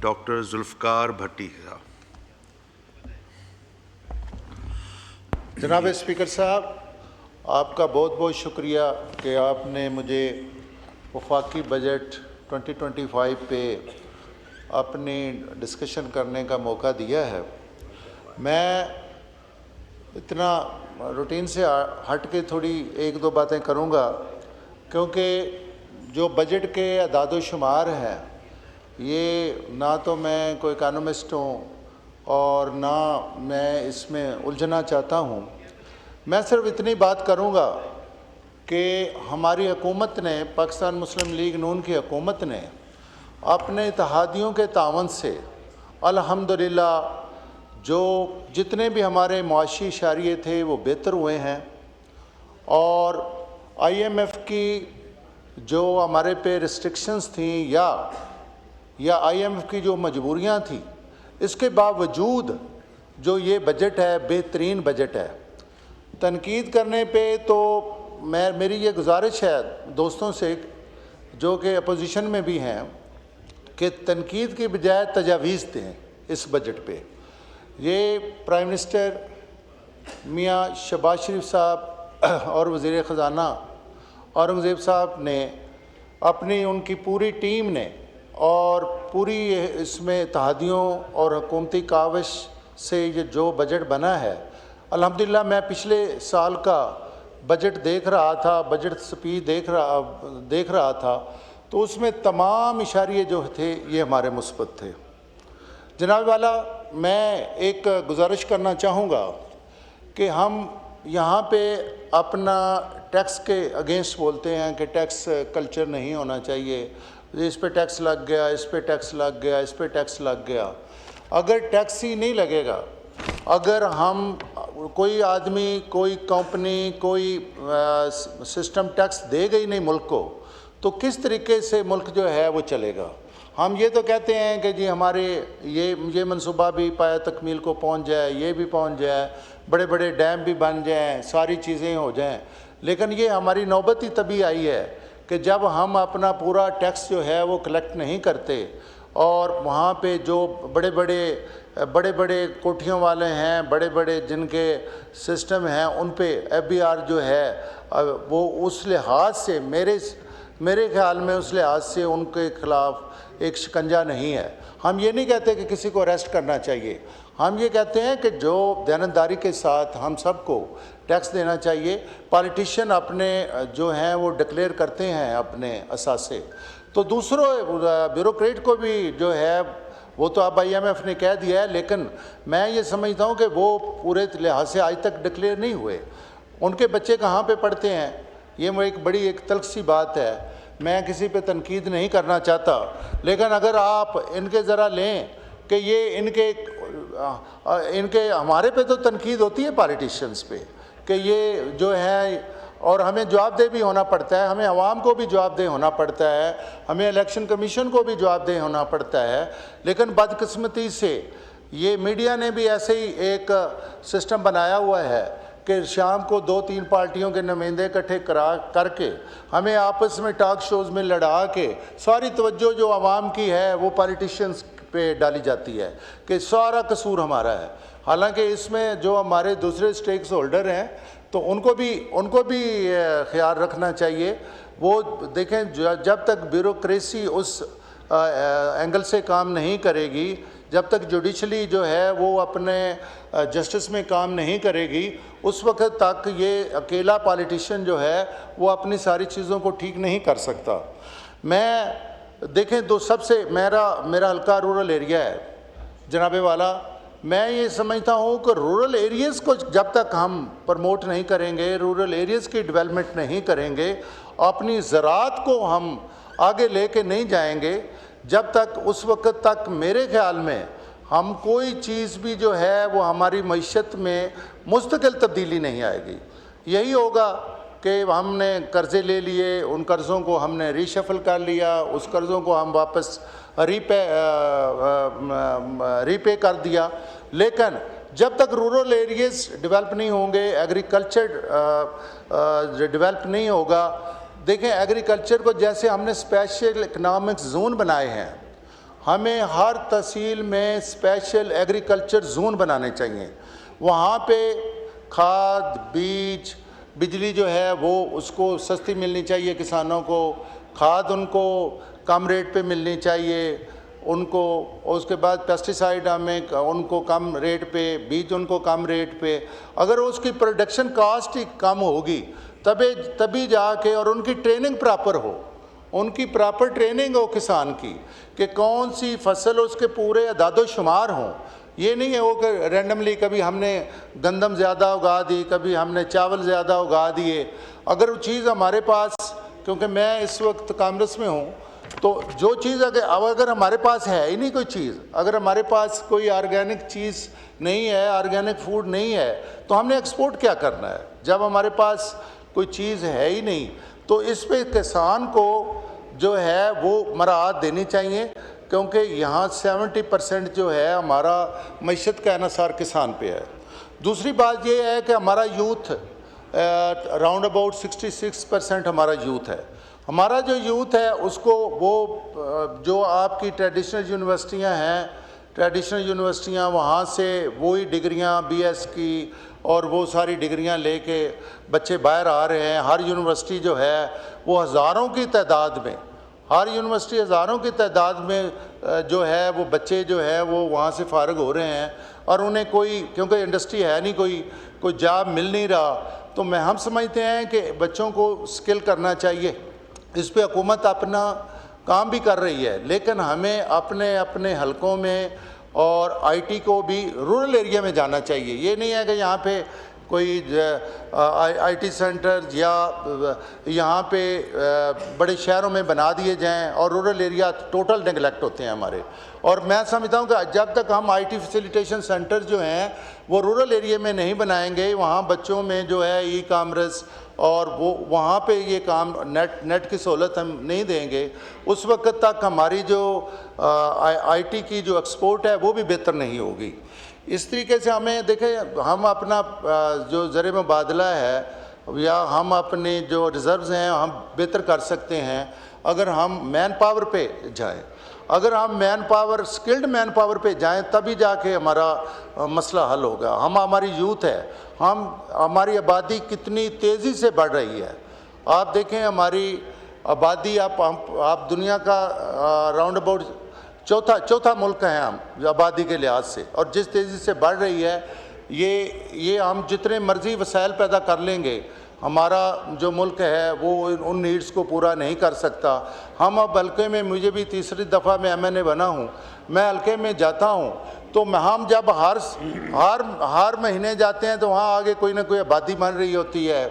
Doctor Zulfiqar भट्टी साहब। जनाब speaker साहब, आपका बहुत बहुत शुक्रिया कि आपने मुझे वफाकी बजट 2025 पे अपनी डिस्कशन करने का मौका दिया है। मैं इतना रूटीन से हट के थोड़ी एक दो बातें करूंगा, क्योंकि जो बजट के अदाद शुमार हैं, ये ना तो मैं कोई इकानमिस्ट हूँ और ना मैं इसमें उलझना चाहता हूँ। मैं सिर्फ इतनी बात करूँगा कि हमारी हुकूमत ने, पाकिस्तान मुस्लिम लीग नून की हुकूमत ने अपने इत्तेहादियों के तावन से अल्हम्दुलिल्लाह जो जितने भी हमारे मुआशी इशारे थे वो बेहतर हुए हैं, और IMF की जो हमारे पे रिस्ट्रिक्शंस थी या IMF की जो मजबूरियां थी, इसके बावजूद जो ये बजट है बेहतरीन बजट है। तनकीद करने पे तो मेरी ये गुजारिश है दोस्तों से जो कि अपोजिशन में भी हैं कि तनकीद की बजाय तजावीज़ दें इस बजट पे। ये प्राइम मिनिस्टर मियाँ शहबाज शरीफ साहब और वज़ीर ख़ज़ाना औरंगज़ेब साहब ने अपनी उनकी पूरी टीम ने और पूरी इसमें इत्तेहादियों और हुकूमती काविश से ये जो बजट बना है, अल्हम्दुलिल्लाह मैं पिछले साल का बजट देख रहा था, बजट स्पीच देख रहा था, तो उसमें तमाम इशारे जो थे ये हमारे मुस्बत थे। जनाब वाला, मैं एक गुजारिश करना चाहूँगा कि हम यहाँ पे अपना टैक्स के अगेंस्ट बोलते हैं कि टैक्स कल्चर नहीं होना चाहिए, इस पे टैक्स लग गया, इस पे टैक्स लग गया, इस पे टैक्स लग गया। अगर टैक्स ही नहीं लगेगा, अगर हम कोई आदमी, कोई कंपनी, कोई सिस्टम टैक्स देगा ही नहीं मुल्क को, तो किस तरीके से मुल्क जो है वो चलेगा। हम ये तो कहते हैं कि जी हमारे ये मनसूबा भी पाया तकमील को पहुंच जाए, ये भी पहुंच जाए, बड़े बड़े डैम भी बन जाएं, सारी चीज़ें हो जाएं, लेकिन ये हमारी नौबत ही तभी आई है कि जब हम अपना पूरा टैक्स जो है वो कलेक्ट नहीं करते, और वहाँ पे जो बड़े बड़े कोठियों वाले हैं, बड़े बड़े जिनके सिस्टम हैं, उन पे FBR जो है वो उस लिहाज से मेरे ख्याल में उस लिहाज से उनके ख़िलाफ़ एक शिकंजा नहीं है। हम ये नहीं कहते कि किसी को अरेस्ट करना चाहिए, हम ये कहते हैं कि जो दयानतदारी के साथ हम सबको टैक्स देना चाहिए। पॉलिटिशियन अपने जो हैं वो डिक्लेयर करते हैं अपने असासे, तो दूसरों ब्यूरोक्रेट को भी जो है वो तो अब IMF ने कह दिया है, लेकिन मैं ये समझता हूँ कि वो पूरे लिहाज से आज तक डिक्लेयर नहीं हुए। उनके बच्चे कहाँ पे पढ़ते हैं, ये एक बड़ी एक तल्ख सी बात है। मैं किसी पे तनकीद नहीं करना चाहता, लेकिन अगर आप इनके ज़रा लें कि ये इनके हमारे पे तो तनकीद होती है पॉलिटिशियंस पे कि ये जो है, और हमें जवाबदेह भी होना पड़ता है, हमें अवाम को भी जवाबदेह होना पड़ता है, हमें इलेक्शन कमीशन को भी जवाबदेह होना पड़ता है। लेकिन बदकिस्मती से ये मीडिया ने भी ऐसे ही एक सिस्टम बनाया हुआ है कि शाम को 2-3 पार्टियों के नुमाइंदे इकट्ठे करके हमें आपस में टॉक शोज़ में लड़ा के सारी तवज्जो जो आवाम की है वो पॉलिटिशियंस पे डाली जाती है कि सारा कसूर हमारा है। हालांकि इसमें जो हमारे दूसरे स्टेक्स होल्डर हैं तो उनको भी ख्याल रखना चाहिए। वो देखें, जब तक ब्यूरोक्रेसी उस एंगल से काम नहीं करेगी, जब तक जुडिशली जो है वो अपने जस्टिस में काम नहीं करेगी, उस वक्त तक ये अकेला पॉलिटिशियन जो है वो अपनी सारी चीज़ों को ठीक नहीं कर सकता। मैं देखें, तो सबसे मेरा हल्का रूरल एरिया है जनाबे वाला। मैं ये समझता हूँ कि रूरल एरियाज़ को जब तक हम प्रमोट नहीं करेंगे, रूरल एरियाज़ की डेवलपमेंट नहीं करेंगे, अपनी ज़राअत को हम आगे लेके नहीं जाएंगे, जब तक उस वक्त तक मेरे ख्याल में हम कोई चीज़ भी जो है वो हमारी मईशत में मुस्तकिल तब्दीली नहीं आएगी। यही होगा कि हमने कर्ज़े ले लिए, उन कर्ज़ों को हमने रीशफल कर लिया, उस कर्ज़ों को हम वापस रीपे कर दिया, लेकिन जब तक रूरल एरियाज़ डेवलप नहीं होंगे, एग्रीकल्चर डेवलप नहीं होगा। देखें, एग्रीकल्चर को जैसे हमने स्पेशल इकनॉमिक जोन बनाए हैं, हमें हर तहसील में स्पेशल एग्रीकल्चर जोन बनाने चाहिए। वहाँ पे खाद, बीज, बिजली जो है वो उसको सस्ती मिलनी चाहिए किसानों को, खाद उनको कम रेट पे मिलनी चाहिए उनको, और उसके बाद पेस्टिसाइड हमें उनको कम रेट पे, बीज उनको कम रेट पे। अगर उसकी प्रोडक्शन कास्ट ही कम होगी तभी जाके, और उनकी ट्रेनिंग प्रॉपर हो, उनकी प्रॉपर ट्रेनिंग हो किसान की कि कौन सी फसल उसके पूरे अदादो शुमार हों। ये नहीं है वो कि रैंडमली कभी हमने गंदम ज़्यादा उगा दी, कभी हमने चावल ज़्यादा उगा दिए। अगर वो चीज़ हमारे पास, क्योंकि मैं इस वक्त कांग्रेस में हूँ, तो जो चीज़ अगर हमारे पास है ही नहीं कोई चीज़, अगर हमारे पास कोई ऑर्गेनिक चीज़ नहीं है, ऑर्गेनिक फूड नहीं है, तो हमने एक्सपोर्ट क्या करना है जब हमारे पास कोई चीज़ है ही नहीं। तो इस पे किसान को जो है वो मराहत देनी चाहिए, क्योंकि यहाँ 70% जो है हमारा मईशत का इन्हिसार किसान पे है। दूसरी बात ये है कि हमारा यूथ राउंड अबाउट 66% हमारा यूथ है। हमारा जो यूथ है उसको वो जो आपकी ट्रेडिशनल यूनिवर्सिटियाँ हैं, ट्रेडिशनल यूनिवर्सिटियाँ, वहाँ से वही डिग्रियाँ BS की और वो सारी डिग्रियाँ लेके बच्चे बाहर आ रहे हैं। हर यूनिवर्सिटी जो है वो हज़ारों की तादाद में, हर यूनिवर्सिटी हज़ारों की तादाद में जो है वो बच्चे जो है वो वहाँ से फारग हो रहे हैं, और उन्हें कोई, क्योंकि इंडस्ट्री है नहीं, कोई जॉब मिल नहीं रहा। तो हम समझते हैं कि बच्चों को स्किल करना चाहिए। इस पे हुकूमत अपना काम भी कर रही है, लेकिन हमें अपने अपने हलकों में और IT को भी रूरल एरिया में जाना चाहिए। ये नहीं है कि यहाँ पे कोई IT सेंटर या यहाँ पे बड़े शहरों में बना दिए जाएं और रूरल एरिया टोटल नेगलेक्ट होते हैं हमारे। और मैं समझता हूँ कि जब तक हम IT फैसिलिटेशन सेंटर जो हैं वो रूरल एरिया में नहीं बनाएंगे, वहाँ बच्चों में जो है ई-कॉमर्स और वो वहाँ पे ये काम नेट की सहूलत हम नहीं देंगे, उस वक्त तक हमारी जो IT की जो एक्सपोर्ट है वो भी बेहतर नहीं होगी। इस तरीके से हमें देखें, हम अपना जो ज़र मुबादला है या हम अपने जो रिज़र्व्स हैं हम बेहतर कर सकते हैं अगर हम मैन पावर पे जाएं। अगर हम man power, skilled man power पे जाएं, तभी जाके हमारा मसला हल होगा। हमारी यूथ है, हमारी आबादी कितनी तेज़ी से बढ़ रही है। आप देखें हमारी आबादी, आप दुनिया का राउंड अबाउट चौथा मुल्क है हम आबादी के लिहाज से, और जिस तेज़ी से बढ़ रही है ये हम जितने मर्ज़ी वसाइल पैदा कर लेंगे, हमारा जो मुल्क है वो उन नीड्स को पूरा नहीं कर सकता। हम अब हल्के में, मुझे भी तीसरी दफ़ा मैं MNA बना हूँ, मैं हल्के में जाता हूँ तो हम जब हर महीने जाते हैं तो वहाँ आगे कोई ना कोई आबादी बन रही होती है।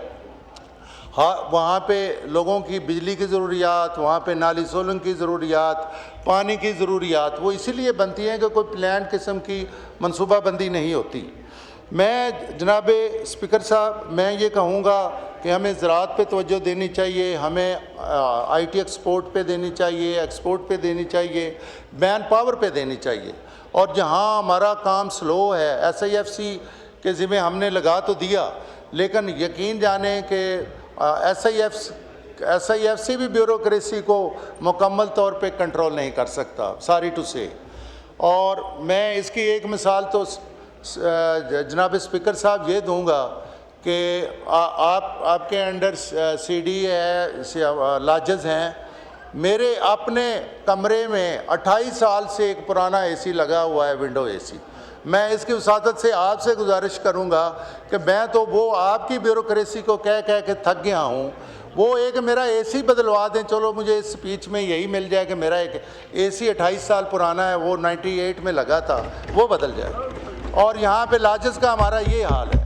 हाँ, वहाँ पे लोगों की बिजली की ज़रूरियात, वहाँ पे नाली सोलंग की ज़रूरियात, पानी की ज़रूरियात वो इसीलिए बनती हैं कि कोई प्लान किस्म की मनसूबाबंदी नहीं होती। मैं जनाब स्पीकर साहब, मैं ये कहूँगा कि हमें ज़राअत पे तवज्जो देनी चाहिए, हमें IT एक्सपोर्ट पे देनी चाहिए, एक्सपोर्ट पे देनी चाहिए, मैन पावर पे देनी चाहिए। और जहाँ हमारा काम स्लो है, SIFC के ज़िम्मे हमने लगा तो दिया, लेकिन यकीन जाने कि SIFC भी ब्यूरोक्रेसी को मुकम्मल तौर पे कंट्रोल नहीं कर सकता, सॉरी टू से। और मैं इसकी एक मिसाल तो जनाब स्पीकर साहब ये दूंगा कि आपके अंडर CD है, लाजेस हैं। मेरे अपने कमरे में 28 साल से एक पुराना AC लगा हुआ है, विंडो AC। मैं इसकी वसादत से आपसे गुजारिश करूंगा कि मैं तो वो आपकी ब्यूरोक्रेसी को कह के थक गया हूँ, वो एक मेरा AC बदलवा दें। चलो मुझे इस स्पीच में यही मिल जाए कि मेरा एक AC 28 साल पुराना है, वो 98 में लगा था, वो बदल जाए। और यहाँ पे लाजेस का हमारा ये हाल है,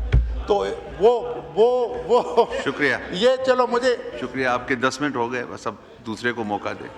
तो वो शुक्रिया। ये चलो मुझे शुक्रिया, आपके 10 मिनट हो गए, बस अब दूसरे को मौका दें।